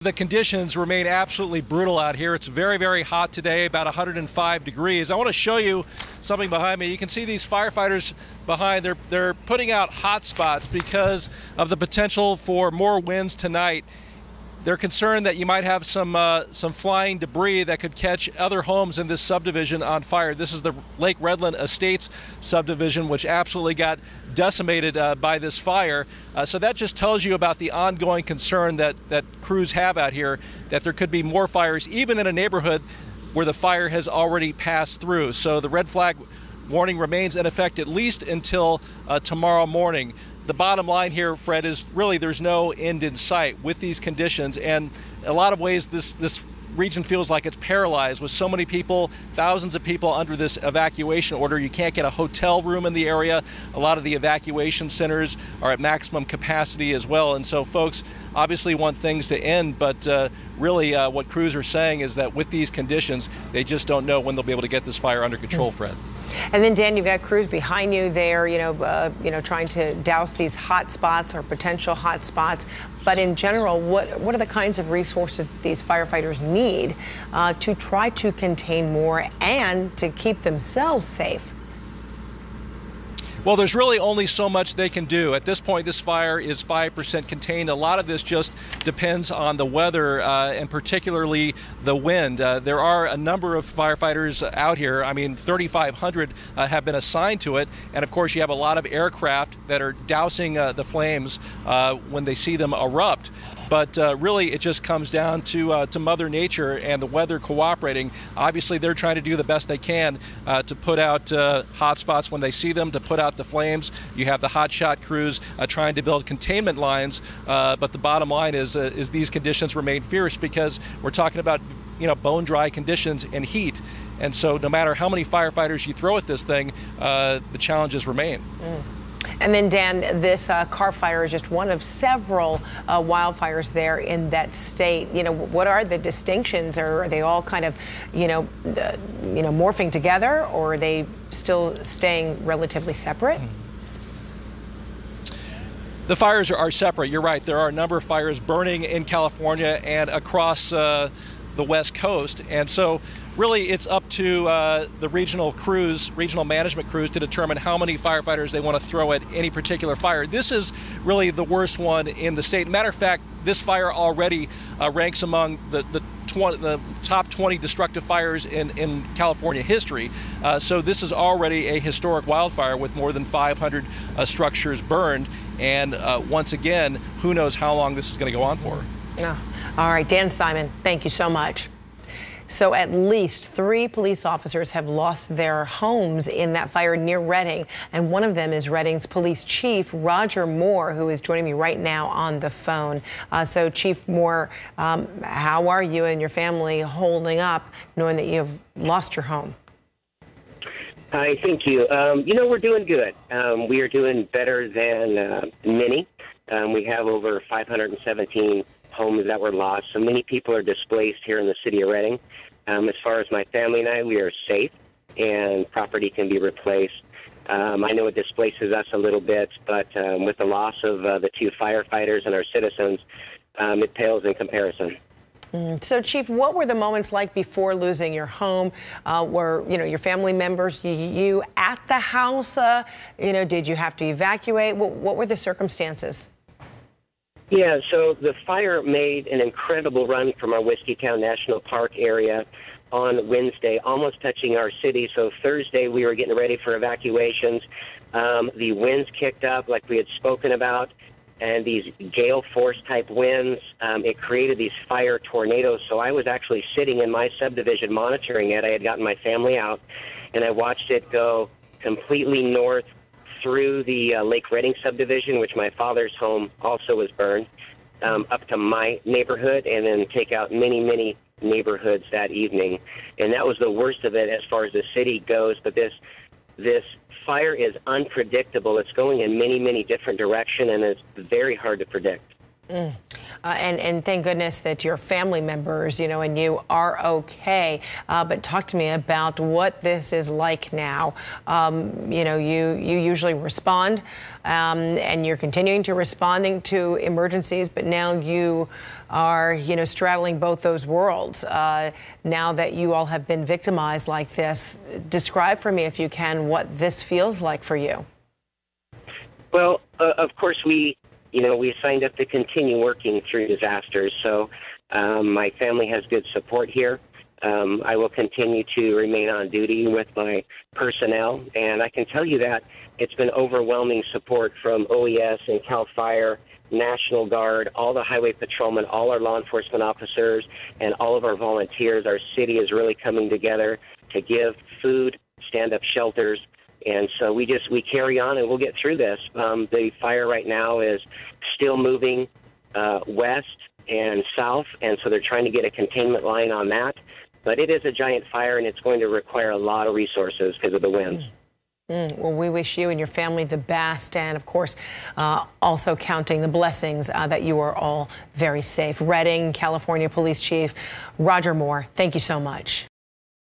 The conditions remain absolutely brutal out here. It's very, very hot today, about 105 degrees. I want to show you something behind me. You can see these firefighters behind. They're putting out hot spots because of the potential for more winds tonight. They're concerned that you might have some flying debris that could catch other homes in this subdivision on fire. This is the Lake Redland Estates subdivision, which absolutely got decimated by this fire. So that just tells you about the ongoing concern that crews have out here, that there could be more fires, even in a neighborhood where the fire has already passed through. So the red flag warning remains in effect at least until tomorrow morning. The bottom line here, Fred, is really there's no end in sight with these conditions, and in a lot of ways this region feels like it's paralyzed with so many people, thousands of people under this evacuation order. You can't get a hotel room in the area. A lot of the evacuation centers are at maximum capacity as well, and so folks obviously want things to end, but really what crews are saying is that with these conditions, they just don't know when they'll be able to get this fire under control, Fred. And then, Dan, you've got crews behind you there, trying to douse these hot spots or potential hot spots. But in general, what are the kinds of resources these firefighters need to try to contain more and to keep themselves safe? Well, there's really only so much they can do. At this point, this fire is 5% contained. A lot of this just depends on the weather and particularly the wind. There are a number of firefighters out here. I mean, 3,500 have been assigned to it. And of course, you have a lot of aircraft that are dousing the flames when they see them erupt. But really, it just comes down to Mother Nature and the weather cooperating. Obviously, they're trying to do the best they can to put out hot spots when they see them, to put out the flames. You have the hot shot crews trying to build containment lines. But the bottom line is these conditions remain fierce because we're talking about bone dry conditions and heat. And so no matter how many firefighters you throw at this thing, the challenges remain. And then, Dan, this Carr Fire is just one of several wildfires there in that state. What are the distinctions? Or are they all kind of, morphing together, or are they still staying relatively separate? The fires are separate. You're right. There are a number of fires burning in California and across the West Coast. And so really it's up to the regional management crews to determine how many firefighters they want to throw at any particular fire. This is really the worst one in the state. Matter of fact, this fire already ranks among the top 20 destructive fires in California history. So this is already a historic wildfire with more than 500 structures burned. And once again, who knows how long this is going to go on for. Yeah. All right, Dan Simon, thank you so much. So at least 3 police officers have lost their homes in that fire near Redding, and one of them is Redding's police chief, Roger Moore, who is joining me right now on the phone. So Chief Moore, how are you and your family holding up, knowing that you've lost your home? Hi, thank you. We're doing good. We are doing better than many. We have over 517 homes that were lost. So many people are displaced here in the city of Redding. As far as my family and I, we are safe, and property can be replaced. I know it displaces us a little bit, but with the loss of the 2 firefighters and our citizens, it pales in comparison. So, Chief, what were the moments like before losing your home? Were your family members, you at the house? Did you have to evacuate? What were the circumstances? Yeah, so the fire made an incredible run from our Whiskeytown National Park area on Wednesday, almost touching our city. So Thursday, we were getting ready for evacuations. The winds kicked up like we had spoken about, and these gale force type winds, it created these fire tornadoes. So I was actually sitting in my subdivision monitoring it. I had gotten my family out, and I watched it go completely north through the Lake Redding subdivision, which my father's home also was burned, up to my neighborhood, and then take out many, many neighborhoods that evening. And that was the worst of it as far as the city goes. But this fire is unpredictable. It's going in many, many different directions, and it's very hard to predict. And thank goodness that your family members, and you are okay. But talk to me about what this is like now. You usually respond, and you're continuing to responding to emergencies, but now you are, straddling both those worlds. Now that you all have been victimized like this, describe for me, if you can, what this feels like for you. Well, of course, we signed up to continue working through disasters. So my family has good support here. I will continue to remain on duty with my personnel. And I can tell you that it's been overwhelming support from OES and Carr Fire, National Guard, all the highway patrolmen, all our law enforcement officers, and all of our volunteers. Our city is really coming together to give food, stand-up shelters. And so we carry on, and we'll get through this. The fire right now is still moving west and south, and so they're trying to get a containment line on that. But it is a giant fire, and it's going to require a lot of resources because of the winds. Well, we wish you and your family the best, and of course, also counting the blessings that you are all very safe. Redding, California Police Chief Roger Moore, thank you so much.